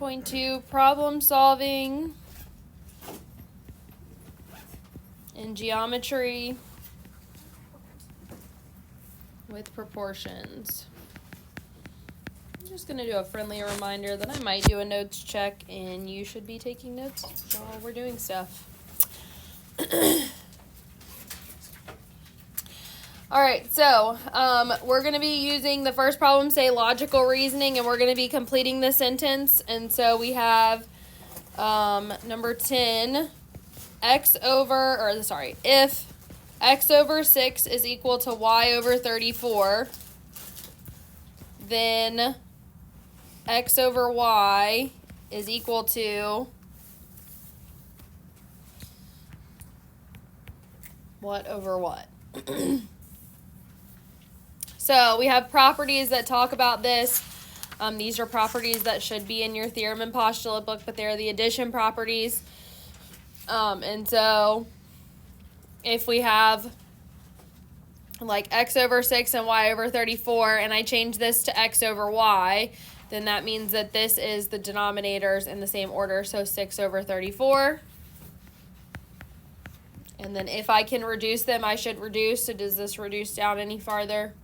9.2 problem solving in geometry with proportions. I'm just going to do a friendly reminder that I might do a notes check and you should be taking notes while we're doing stuff. All right, so we're going to be using the first problem, say logical reasoning, and we're going to be completing the sentence. And so we have number 10, if x over 6 is equal to y over 34, then x over y is equal to what over what? So we have properties that talk about this. These are properties that should be in your theorem and postulate book, but they're the addition properties. And so if we have like x over 6 and y over 34, and I change this to x over y, then that means that this is the denominators in the same order, so 6 over 34. And then if I can reduce them, I should reduce. So does this reduce down any farther?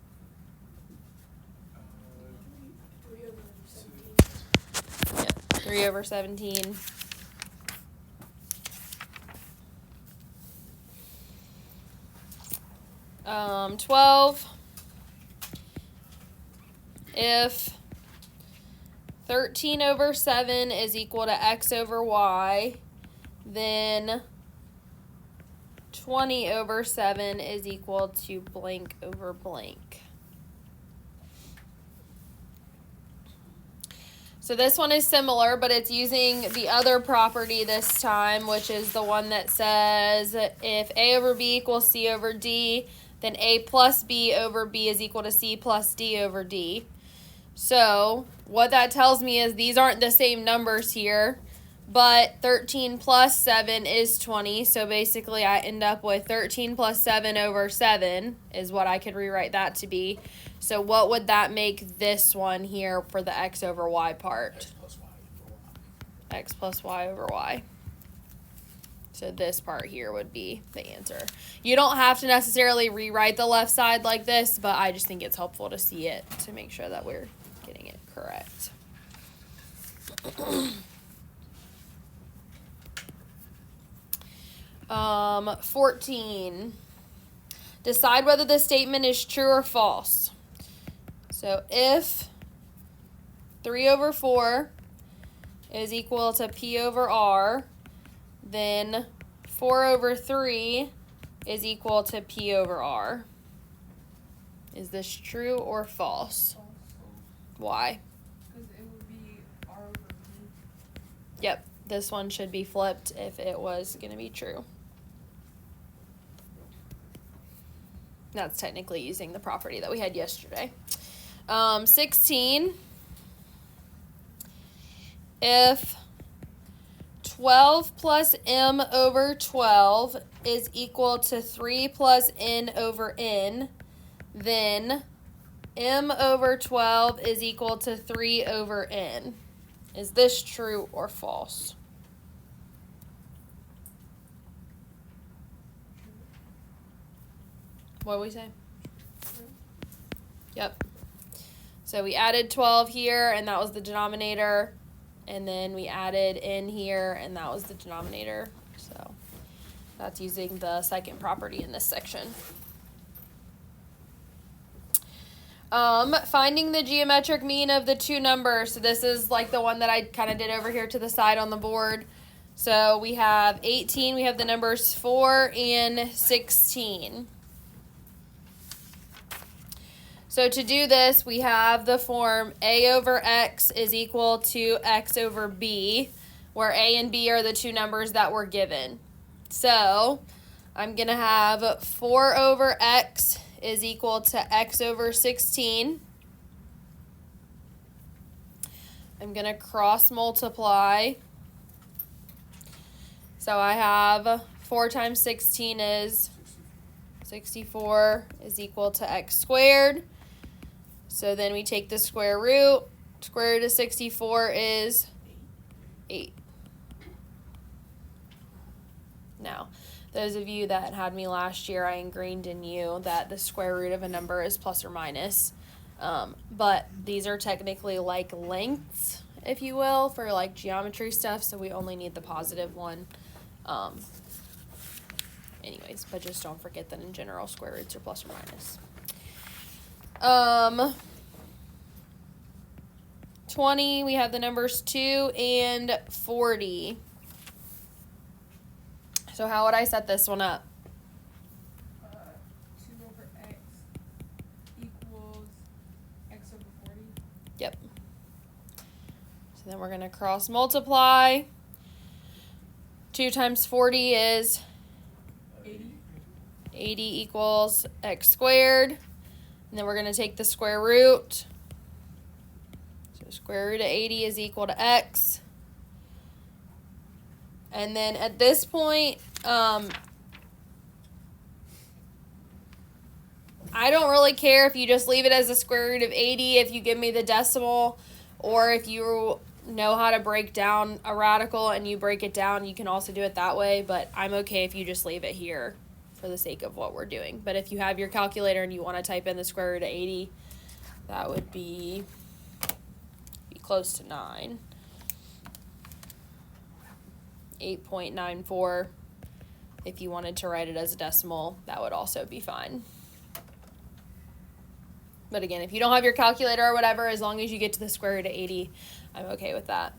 3 over 17. Um, 12. If 13 over 7 is equal to x over y, then 20 over 7 is equal to blank over blank. So this one is similar, but it's using the other property this time, which is the one that says if a over b equals c over d, then a plus b over b is equal to c plus d over d. So what that tells me is these aren't the same numbers here, but 13 plus 7 is 20. So basically I end up with 13 plus 7 over 7 is what I could rewrite that to be. So what would that make this one here for the x over y part? X plus y over y. So this part here would be the answer. You don't have to necessarily rewrite the left side like this, but I just think it's helpful to see it to make sure that we're getting it correct. 14. Decide whether the statement is true or false. So if 3 over 4 is equal to P over R, then 4 over 3 is equal to P over R. Is this true or false? False. Why? Because it would be R over P. Yep, this one should be flipped if it was going to be true. That's technically using the property that we had yesterday. 16. If 12 plus m over 12 is equal to 3 plus n over n, then m over 12 is equal to 3 over n. Is this true or false? What did we say? True. Yep. So we added 12 here, and that was the denominator. And then we added n here, and that was the denominator. So that's using the second property in this section. Finding the geometric mean of the two numbers. So this is like the one that I kind of did over here to the side on the board. So we have 18, we have the numbers 4 and 16. So to do this, we have the form a over x is equal to x over b, where a and b are the two numbers that were given. So I'm going to have 4 over x is equal to x over 16. I'm going to cross multiply. So I have 4 times 16 is 64 is equal to x squared. So then we take the square root. Square root of 64 is 8. Now, those of you that had me last year, I ingrained in you that the square root of a number is plus or minus. But these are technically like lengths, if you will, for like geometry stuff, so we only need the positive one. Anyways, but just don't forget that in general, square roots are plus or minus. 20, we have the numbers 2 and 40. So how would I set this one up? 2 over x equals x over 40. Yep. So then we're going to cross multiply. 2 times 40 is 80. 80 equals x squared. And then we're going to take the square root. So square root of 80 is equal to x. And then at this point, I don't really care if you just leave it as a square root of 80 if you give me the decimal, or if you know how to break down a radical and you break it down, you can also do it that way, but I'm okay if you just leave it here for the sake of what we're doing. But if you have your calculator and you want to type in the square root of 80, that would be close to 9. 8.94. If you wanted to write it as a decimal, that would also be fine. But again, if you don't have your calculator or whatever, as long as you get to the square root of 80, I'm okay with that.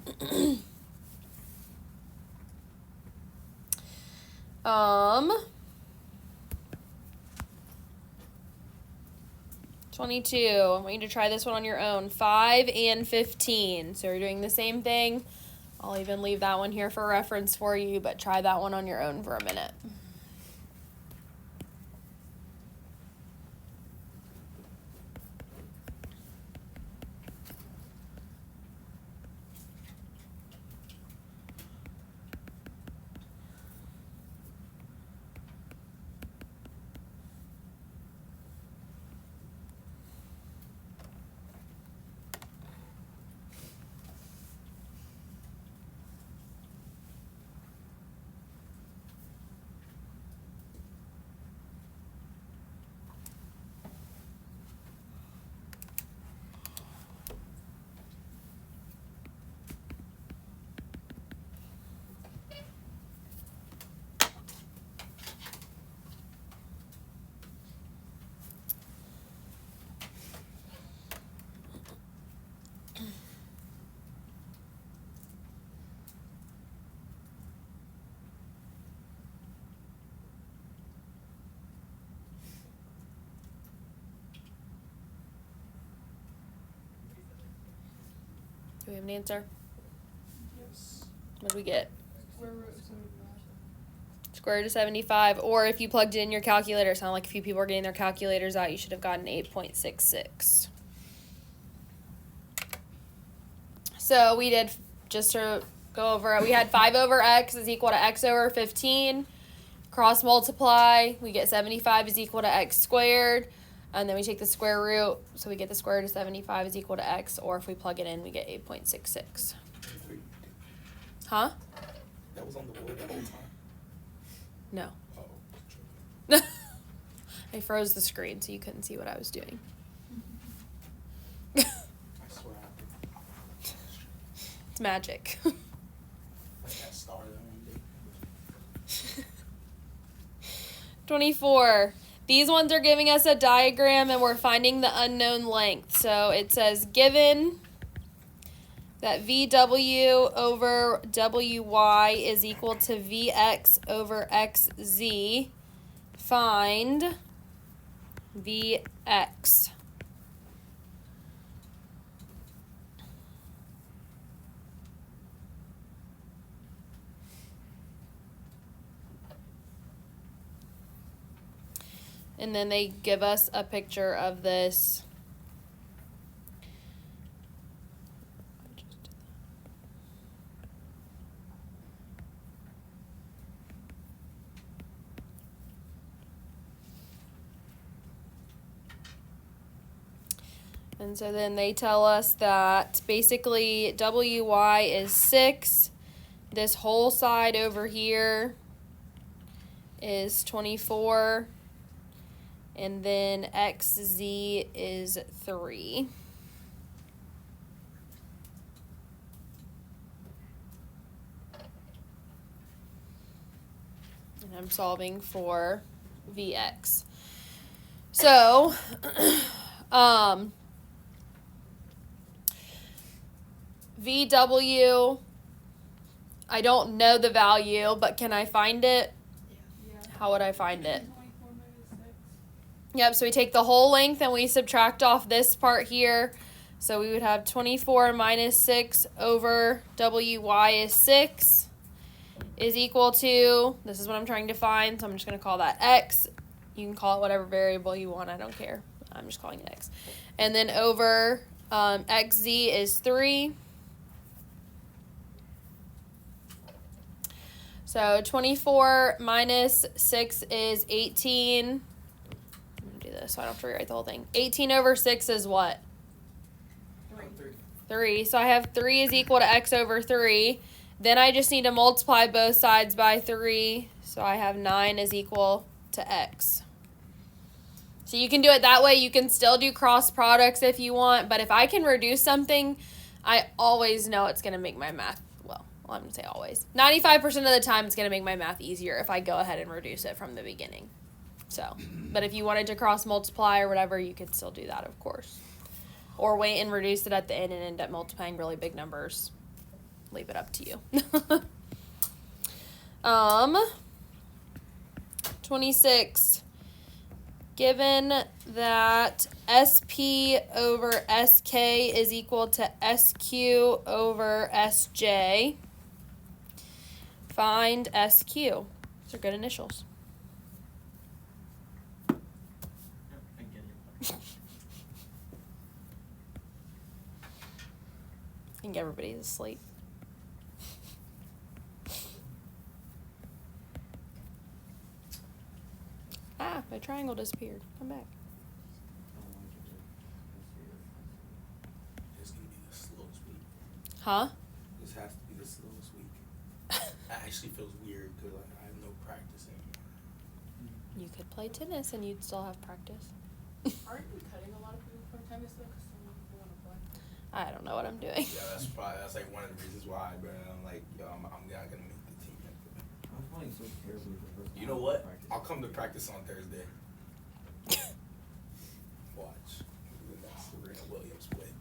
22. I want you to try this one on your own. 5 and 15. So we're doing the same thing. I'll even leave that one here for reference for you, but try that one on your own for a minute. Do we have an answer? Yes. What do we get? Square root of 75. Square root of 75. Or if you plugged it in your calculator, it sounded like a few people are getting their calculators out, you should have gotten 8.66. So we did, just to go over it, we had 5 over x is equal to x over 15. Cross multiply, we get 75 is equal to x squared. And then we take the square root, so we get the square root of 75 is equal to x, or if we plug it in, we get 8.66. Huh? That was on the board the whole time. No. Oh. I froze the screen so you couldn't see what I was doing. I swear I It's magic. like that star that one day. 24. These ones are giving us a diagram and we're finding the unknown length. So it says given that VW over WY is equal to VX over XZ, find VX. And then they give us a picture of this. And so then they tell us that basically WY is 6 this whole side over here is 24. And then xz is 3. And I'm solving for Vx. So, VW, I don't know the value, but can I find it? Yeah. How would I find it? 24 minus 6. Yep, so we take the whole length and we subtract off this part here. So we would have 24 minus 6 over WY is 6 is equal to, this is what I'm trying to find, so I'm just going to call that X. You can call it whatever variable you want, I don't care. I'm just calling it X. And then over XZ is 3. So 24 minus 6 is 18. I'm going to do this so I don't have to rewrite the whole thing. 18 over 6 is what? 3. So I have 3 is equal to X over 3. Then I just need to multiply both sides by 3. So I have 9 is equal to X. So you can do it that way. You can still do cross products if you want. But if I can reduce something, I always know it's going to make my math, well, I'm going to say always. 95% of the time it's going to make my math easier if I go ahead and reduce it from the beginning. So, but if you wanted to cross multiply or whatever, you could still do that, of course. Or wait and reduce it at the end and end up multiplying really big numbers. Leave it up to you. 26. Given that SP over SK is equal to SQ over SJ, find SQ. Those are good initials. I get it. I think everybody's asleep. Ah, my triangle disappeared. Come back. It's gonna be the slowest week. Huh? This has to be the slowest week. It actually feels weird because like I have no practice anymore. You could play tennis and you'd still have practice. Aren't you cutting a lot of people from tennis though? Because so many people want to play. I don't know what I'm doing. Yeah, that's like one of the reasons why, bro. I'm like, yo, I'm not gonna make the team. I'm playing so terribly for the first You time know in what? practice. I'll come to practice on Thursday. Watch. We're gonna Williams win.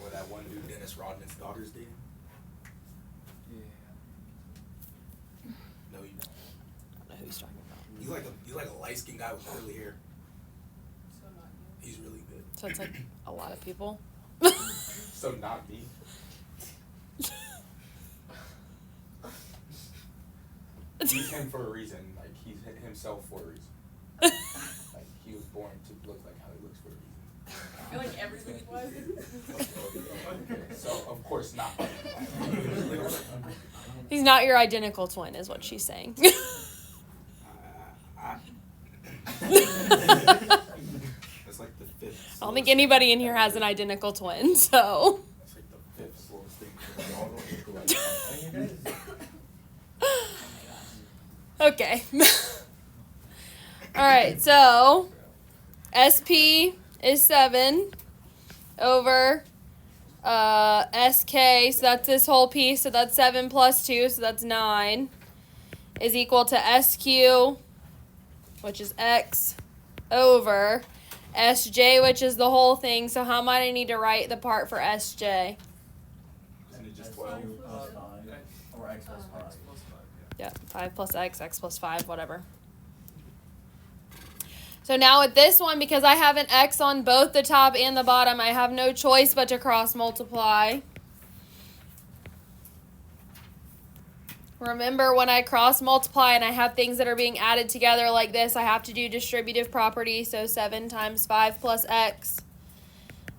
Or that one dude, Dennis Rodman's daughter's dating. Yeah. No, you don't. I don't know who he's talking about. He's like a light skinned guy with curly hair. So not you. He's really good. So it's like a lot of people. So not me. He's him for a reason. Like he's himself for a reason. Like he was born to look like how he looks for a reason. I feel like everybody was. So of course not. He's not your identical twin, is what she's saying. It's like the fifth. I don't think anybody in here has an identical twin, so. It's like the fifth slowest thing. Okay. Alright, so SP is 7 over SK, so that's this whole piece, so that's 7 plus 2, so that's 9, is equal to SQ, which is X, over SJ, which is the whole thing. So how might I need to write the part for SJ? Isn't it just X 12? plus 5, or X plus 5. Yeah, 5 plus X, X plus 5, whatever. So now with this one, because I have an X on both the top and the bottom, I have no choice but to cross multiply. Remember, when I cross multiply and I have things that are being added together like this, I have to do distributive property. So 7 times 5 plus X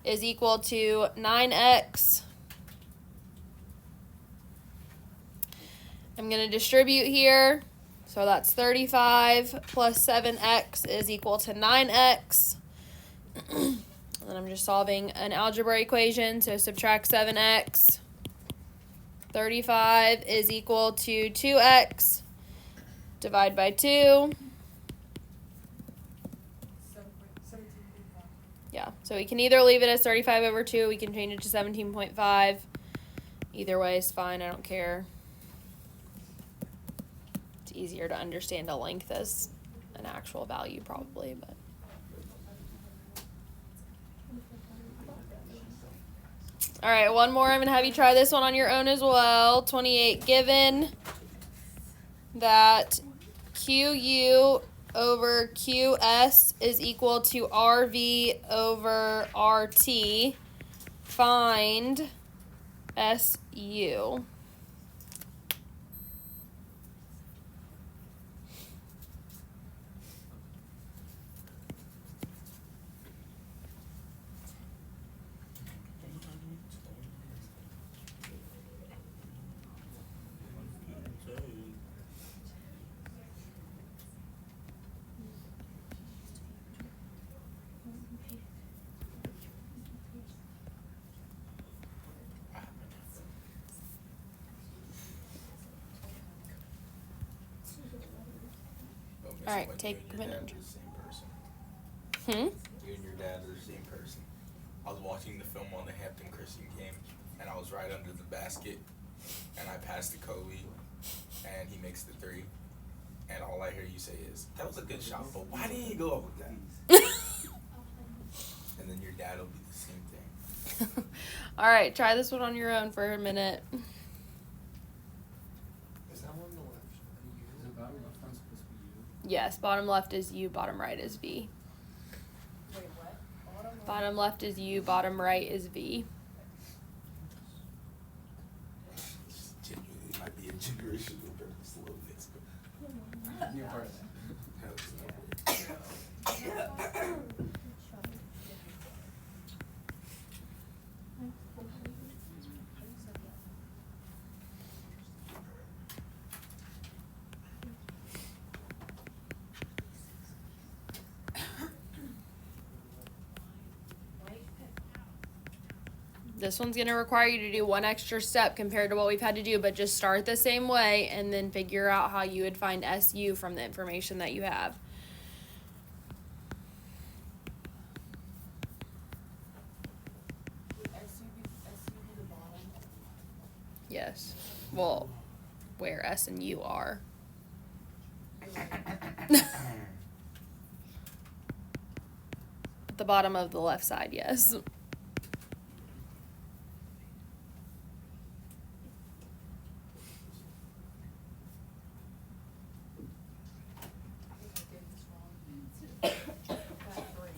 is equal to 9X. I'm going to distribute here. So that's 35 plus 7X is equal to 9X. And then I'm just solving an algebra equation. So subtract 7X. 35 is equal to 2x. Divide by 2. 17.5. Yeah, so we can either leave it as 35 over 2, we can change it to 17.5. Either way is fine, I don't care. It's easier to understand a length as an actual value probably, but. All right, one more. I'm going to have you try this one on your own as well. 28, given that QU over QS is equal to RV over RT, find SU. All right, take a minute. You and your dad are the same person. Hmm? You and your dad are the same person. I was watching the film on the Hampton Christian game, and I was right under the basket, and I passed to Kobe, and he makes the 3, and all I hear you say is, "That was a good shot, but why didn't you go up with that?" And then your dad will be the same thing. All right, try this one on your own for a minute. Is that one the left? Is it bottom left one supposed to be you? Yes, bottom left is U, bottom right is V. Wait, what? Bottom left is U, bottom right is V. Genuinely might be a generational difference a little bit. You're part of that. This one's going to require you to do one extra step compared to what we've had to do, but just start the same way and then figure out how you would find SU from the information that you have. SU the bottom. Yes. Well, where S and U are. At the bottom of the left side, yes. I think I did this wrong. Got 3.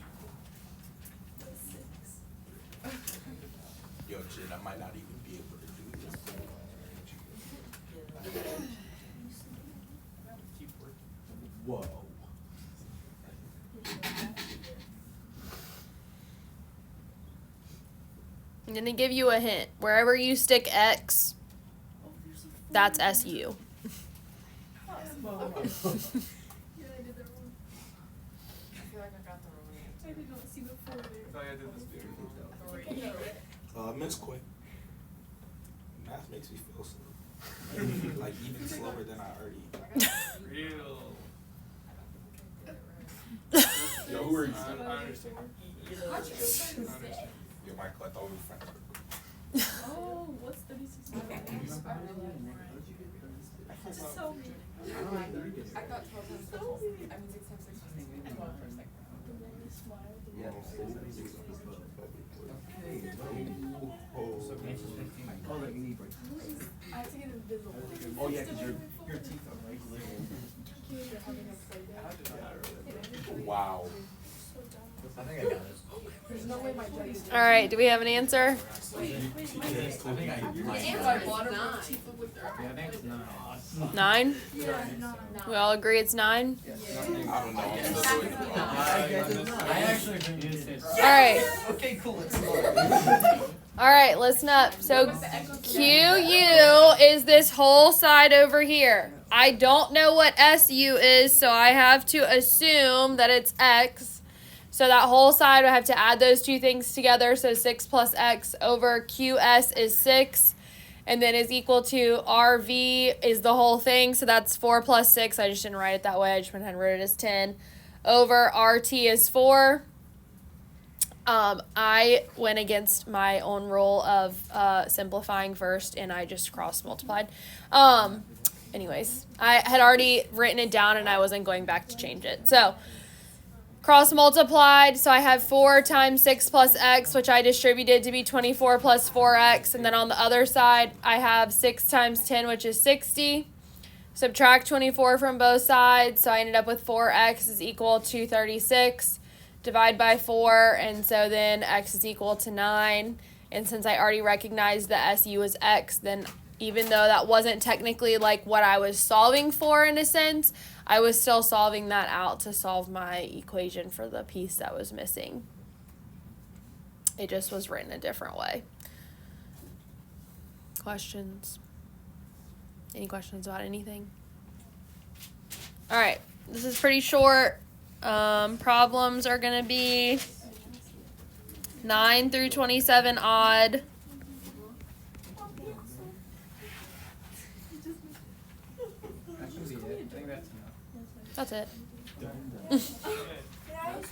Yo, shit, I might not even be able to do this. Keep working. Whoa. I'm going to give you a hint. Wherever you stick X, that's SU. Yeah, I did that wrong. I feel like I got the wrong answer. I did not see the 4 there. I thought I did this Miss Quick. Math makes me feel slow. Like even slower than I already. Real. Yo, who are you? I understand. Yo, Michael, I thought we were friends. Oh, what's 36 minus? This is so weird. I thought 12 times 6 was, I mean 6 times 6 was 12 for a second. Yeah. Oh, like knee brace. I have to get invisible. Oh yeah, because your teeth are right there. Wow. I think I got it. There's no way my judge is. All right, do we have an answer? I think I My bottom teeth look like they're. Yeah, I think it's 9. 9? Yeah, no. We all agree it's 9? I don't know. I'm still doing it wrong. I actually think it is. All right. Okay, cool. It's All right, listen up. So QU is this whole side over here. I don't know what SU is, so I have to assume that it's X. So that whole side, I have to add those two things together. So 6 plus X over QS is 6. and then is equal to RV is the whole thing. So that's 4 plus 6. I just didn't write it that way. I just went ahead and wrote it as 10. Over RT is 4. I went against my own rule of simplifying first, and I just cross multiplied. Anyways, I had already written it down, and I wasn't going back to change it. So cross multiplied, so I have 4 times 6 plus x, which I distributed to be 24 plus 4x. And then on the other side, I have 6 times 10, which is 60. Subtract 24 from both sides, so I ended up with 4x is equal to 36. Divide by 4, and so then x is equal to 9. And since I already recognized the SU as x, then even though that wasn't technically like what I was solving for in a sense, I was still solving that out to solve my equation for the piece that was missing. It just was written a different way. Questions? Any questions about anything? All right, this is pretty short. Problems are going to be 9 through 27 odd. That should be it. I think that's enough. That's it. Yeah, I was